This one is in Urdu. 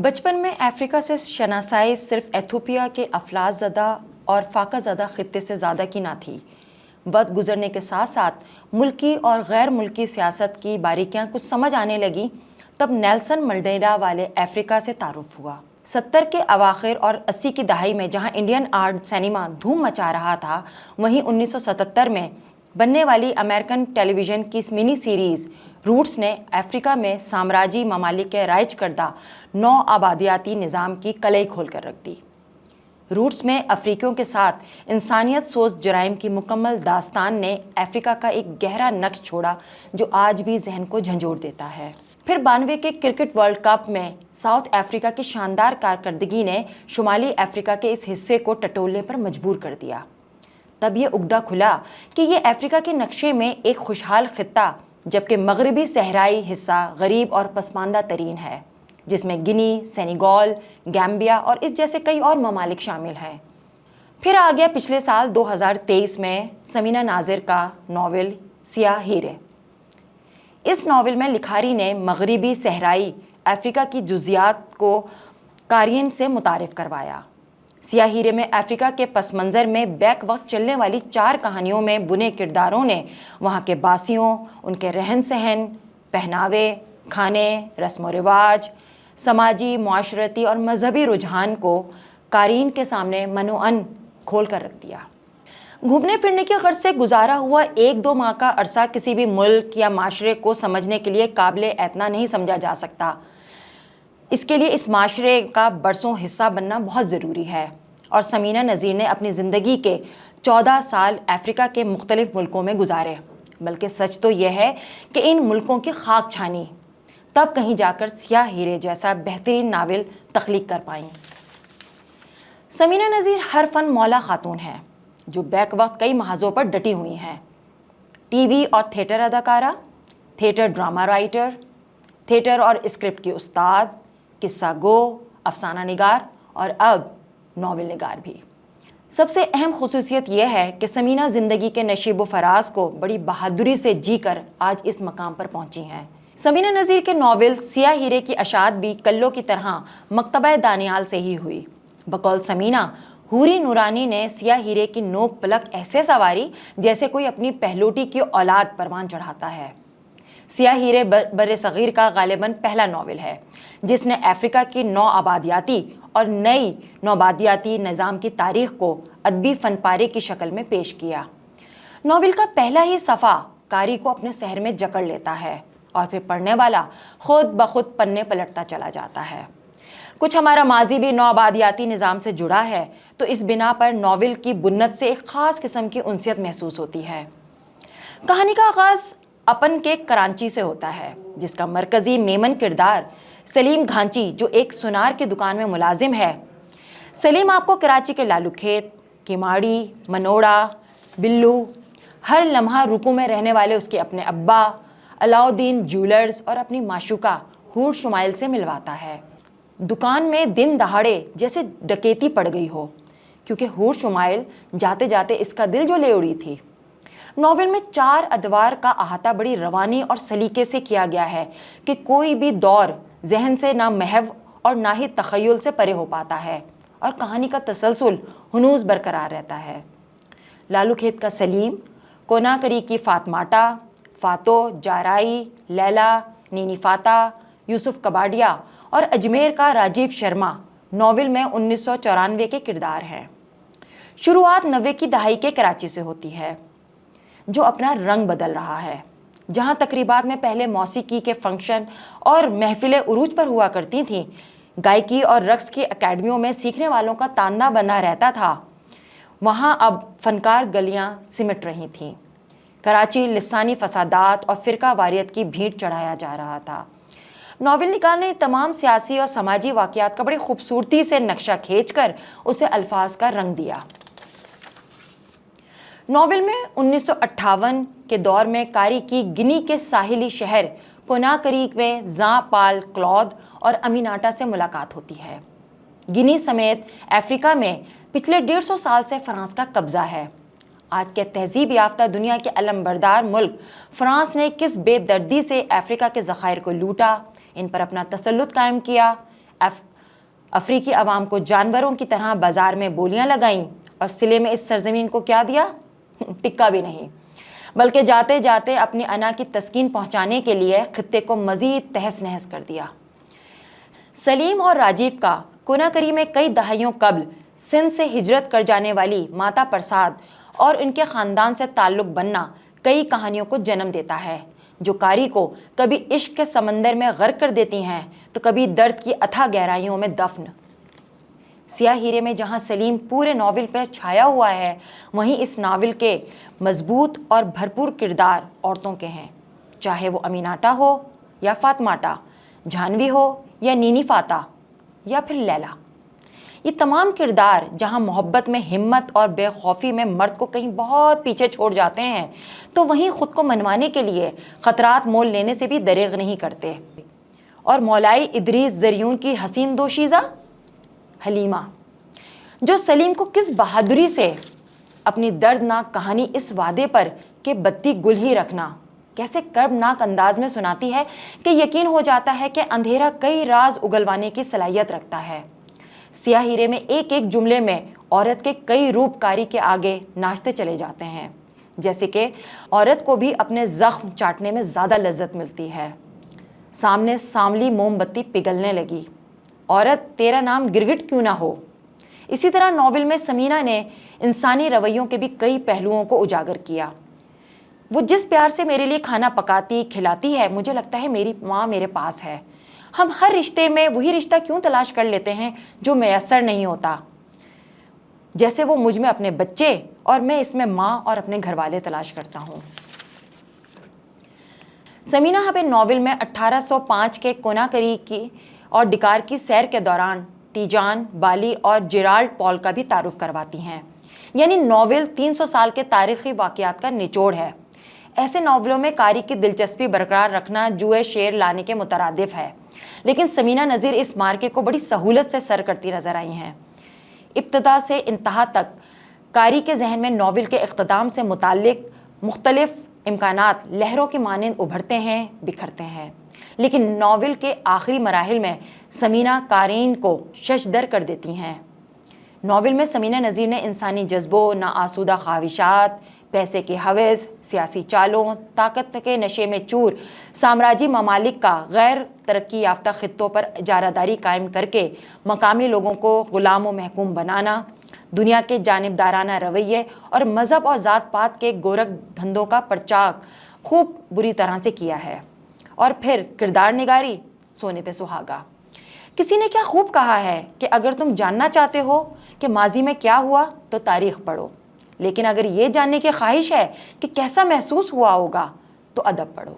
بچپن میں افریقہ سے شناسائی صرف ایتھوپیا کے افلاس زدہ اور فاقہ زدہ خطے سے زیادہ کی نہ تھی۔ وقت گزرنے کے ساتھ ساتھ ملکی اور غیر ملکی سیاست کی باریکیاں کچھ سمجھ آنے لگیں، تب نیلسن منڈیلا والے افریقہ سے تعارف ہوا۔ 70 کے اواخر اور 80 کی دہائی میں جہاں انڈین آرٹ سینما دھوم مچا رہا تھا، وہیں 1977 میں بننے والی امریکن ٹیلی ویژن کی منی سیریز روٹس نے افریقہ میں سامراجی ممالک کے رائج کردہ نو آبادیاتی نظام کی کلئی کھول کر رکھ دی۔ روٹس میں افریقیوں کے ساتھ انسانیت سوز جرائم کی مکمل داستان نے افریقہ کا ایک گہرا نقش چھوڑا جو آج بھی ذہن کو جھنجھوڑ دیتا ہے۔ پھر 92 کے کرکٹ ورلڈ کپ میں ساؤتھ افریقہ کی شاندار کارکردگی نے شمالی افریقہ کے اس حصے کو ٹٹولنے پر مجبور کر دیا۔ تب یہ عقدہ کھلا کہ یہ افریقہ کے نقشے میں ایک خوشحال خطہ جبکہ مغربی صحرائی حصہ غریب اور پسماندہ ترین ہے، جس میں گنی، سینیگال، گیمبیا اور اس جیسے کئی اور ممالک شامل ہیں۔ پھر آ گیا پچھلے سال 2023 میں سمینا ناظر کا ناول سیاہ ہیرے۔ اس ناول میں لکھاری نے مغربی صحرائی افریقہ کی جزیات کو قارئین سے متعارف کروایا۔ سیاہ ہیرے میں افریقہ کے پس منظر میں بیک وقت چلنے والی 4 کہانیوں میں بنے کرداروں نے وہاں کے باسیوں، ان کے رہن سہن، پہناوے، کھانے، رسم و رواج، سماجی، معاشرتی اور مذہبی رجحان کو قارئین کے سامنے منوعن کھول کر رکھ دیا۔ گھومنے پھرنے کی غرض سے گزارا ہوا 1-2 ماہ کا عرصہ کسی بھی ملک یا معاشرے کو سمجھنے کے لیے قابل اعتنا نہیں سمجھا جا سکتا۔ اس کے لیے اس معاشرے کا برسوں حصہ بننا بہت ضروری ہے، اور سمینا نذیر نے اپنی زندگی کے 14 سال افریقہ کے مختلف ملکوں میں گزارے، بلکہ سچ تو یہ ہے کہ ان ملکوں کی خاک چھانی، تب کہیں جا کر سیاہ ہیرے جیسا بہترین ناول تخلیق کر پائیں۔ سمینا نذیر ہر فن مولا خاتون ہے جو بیک وقت کئی محاذوں پر ڈٹی ہوئی ہیں۔ ٹی وی اور تھیٹر اداکارہ، تھیٹر ڈرامہ رائٹر، تھیٹر اور اسکرپٹ کی استاد، قصہ گو، افسانہ نگار اور اب ناول نگار بھی۔ سب سے اہم خصوصیت یہ ہے کہ سمینا زندگی کے نشیب و فراز کو بڑی بہادری سے جی کر آج اس مقام پر پہنچی ہیں۔ سمینا نذیر کے ناول سیاہ ہیرے کی اشاعت بھی کلوں کی طرح مکتبہ دانیال سے ہی ہوئی۔ بقول سمینا، حوری نورانی نے سیاہ ہیرے کی نوک پلک ایسے سواری جیسے کوئی اپنی پہلوٹی کی اولاد پروان چڑھاتا ہے۔ سیاہ ہیرے بر صغیر کا غالباً پہلا ناول ہے جس نے افریقہ کی نو آبادیاتی اور نئی نوآبادیاتی نظام کی تاریخ کو ادبی فن پارے کی شکل میں پیش کیا۔ ناول کا پہلا ہی صفحہ قاری کو اپنے سحر میں جکڑ لیتا ہے اور پھر پڑھنے والا خود بخود پنے پلٹتا چلا جاتا ہے۔ کچھ ہمارا ماضی بھی نو آبادیاتی نظام سے جڑا ہے، تو اس بنا پر ناول کی بنت سے ایک خاص قسم کی انسیت محسوس ہوتی ہے۔ کہانی کا آغاز اپن کے کرانچی سے ہوتا ہے، جس کا مرکزی میمن کردار سلیم گھانچی جو ایک سونار کی دکان میں ملازم ہے۔ سلیم آپ کو کراچی کے لالو کھیت، کماڑی، منوڑا، بلو، ہر لمحہ رکو میں رہنے والے اس کے اپنے ابا، علاؤدین جیولرز اور اپنی معشوقہ حور شمائل سے ملواتا ہے۔ دکان میں دن دہاڑے جیسے ڈکیتی پڑ گئی ہو، کیونکہ حور شمائل جاتے جاتے اس کا دل جو لے اڑی تھی۔ ناول میں 4 ادوار کا احاطہ بڑی روانی اور سلیقے سے کیا گیا ہے کہ کوئی بھی دور ذہن سے نہ محو اور نہ ہی تخیل سے پرے ہو پاتا ہے، اور کہانی کا تسلسل ہنوز برقرار رہتا ہے۔ لالو کھیت کا سلیم، کوناکری کی فاطماٹا، فاتو، جارائی، لیلا، نینی فاتح، یوسف کباڈیا اور اجمیر کا راجیو شرما ناول میں 1994 کے کردار ہیں۔ شروعات 90 کی دہائی کے کراچی سے ہوتی ہے، جو اپنا رنگ بدل رہا ہے، جہاں تقریبات میں پہلے موسیقی کے فنکشن اور محفلیں عروج پر ہوا کرتی تھیں، گائکی اور رقص کی اکیڈمیوں میں سیکھنے والوں کا تاننا بندھا رہتا تھا، وہاں اب فنکار گلیاں سمٹ رہی تھیں۔ کراچی لسانی فسادات اور فرقہ واریت کی بھیٹ چڑھایا جا رہا تھا۔ ناول نگار نے تمام سیاسی اور سماجی واقعات کا بڑی خوبصورتی سے نقشہ کھینچ کر اسے الفاظ کا رنگ دیا۔ ناول میں 1958 کے دور میں قاری کی گنی کے ساحلی شہر کوناکری میں زاں پال کلود اور امیناٹا سے ملاقات ہوتی ہے۔ گنی سمیت افریقہ میں پچھلے 150 سال سے فرانس کا قبضہ ہے۔ آج کے تہذیب یافتہ دنیا کے علم بردار ملک فرانس نے کس بے دردی سے افریقہ کے ذخائر کو لوٹا، ان پر اپنا تسلط قائم کیا۔ افریقی عوام کو جانوروں کی طرح بازار میں بولیاں لگائیں اور صلے میں اس سرزمین کو کیا دیا؟ ٹکا بھی نہیں، بلکہ جاتے جاتے اپنی انا کی تسکین پہنچانے کے لیے خطے کو مزید تہس نہس کر دیا۔ سلیم اور راجیو کا کناکری میں کئی دہائیوں قبل سندھ سے ہجرت کر جانے والی ماتا پرساد اور ان کے خاندان سے تعلق بننا کئی کہانیوں کو جنم دیتا ہے، جو قاری کو کبھی عشق کے سمندر میں غرق کر دیتی ہیں تو کبھی درد کی اتھاہ گہرائیوں میں دفن۔ سیاہ ہیرے میں جہاں سلیم پورے ناول پہ چھایا ہوا ہے، وہیں اس ناول کے مضبوط اور بھرپور کردار عورتوں کے ہیں، چاہے وہ امیناٹا ہو یا فاطماٹا، جھانوی ہو یا نینی فاتح یا پھر لیلا۔ یہ تمام کردار جہاں محبت میں ہمت اور بے خوفی میں مرد کو کہیں بہت پیچھے چھوڑ جاتے ہیں، تو وہیں خود کو منوانے کے لیے خطرات مول لینے سے بھی دریغ نہیں کرتے۔ اور مولائی ادریس زریون کی حسین دوشیزہ حلیمہ، جو سلیم کو کس بہادری سے اپنی دردناک کہانی اس وعدے پر کہ بتی گل ہی رکھنا کیسے کربناک انداز میں سناتی ہے کہ یقین ہو جاتا ہے کہ اندھیرا کئی راز اگلوانے کی صلاحیت رکھتا ہے۔ سیاہ ہیرے میں ایک ایک جملے میں عورت کے کئی روپ کاری کے آگے ناچتے چلے جاتے ہیں، جیسے کہ عورت کو بھی اپنے زخم چاٹنے میں زیادہ لذت ملتی ہے۔ سامنے سانولی موم بتی پگھلنے لگی، عورت تیرا نام گرگٹ کیوں نہ ہو۔ اسی طرح ناول میں ثمینہ نے انسانی رویوں کے بھی کئی پہلوؤں کو اجاگر کیا۔ وہ جس پیار سے میرے لیے کھانا پکاتی کھلاتی ہے، مجھے لگتا ہے میری ماں میرے پاس ہے۔ ہم ہر رشتے میں وہی رشتہ کیوں تلاش کر لیتے ہیں جو میسر نہیں ہوتا، جیسے وہ مجھ میں اپنے بچے اور میں اس میں ماں اور اپنے گھر والے تلاش کرتا ہوں۔ ثمینہ ہمیں ناول میں 1805 کے کناکری کی اور ڈکار کی سیر کے دوران ٹیجان، بالی اور جیرالڈ پال کا بھی تعارف کرواتی ہیں، یعنی ناول 300 سال کے تاریخی واقعات کا نچوڑ ہے۔ ایسے ناولوں میں قاری کی دلچسپی برقرار رکھنا جوئے شعر لانے کے مترادف ہے، لیکن ثمینہ نذیر اس مارکے کو بڑی سہولت سے سر کرتی نظر آئی ہیں۔ ابتدا سے انتہا تک قاری کے ذہن میں ناول کے اختتام سے متعلق مختلف امکانات لہروں کی مانند ابھرتے ہیں، بکھرتے ہیں، لیکن ناول کے آخری مراحل میں ثمینہ قارئین کو ششدر کر دیتی ہیں۔ ناول میں ثمینہ نذیر نے انسانی جذبوں، ناآسودہ خواہشات، پیسے کے ہوس، سیاسی چالوں، طاقت کے نشے میں چور سامراجی ممالک کا غیر ترقی یافتہ خطوں پر اجارہ داری قائم کر کے مقامی لوگوں کو غلام و محکوم بنانا، دنیا کے جانبدارانہ رویے اور مذہب اور ذات پات کے گورکھ دھندوں کا پرچاک خوب بری طرح سے کیا ہے۔ اور پھر کردار نگاری، سونے پہ سہاگا۔ کسی نے کیا خوب کہا ہے کہ اگر تم جاننا چاہتے ہو کہ ماضی میں کیا ہوا تو تاریخ پڑھو، لیکن اگر یہ جاننے کی خواہش ہے کہ کیسا محسوس ہوا ہوگا تو ادب پڑھو۔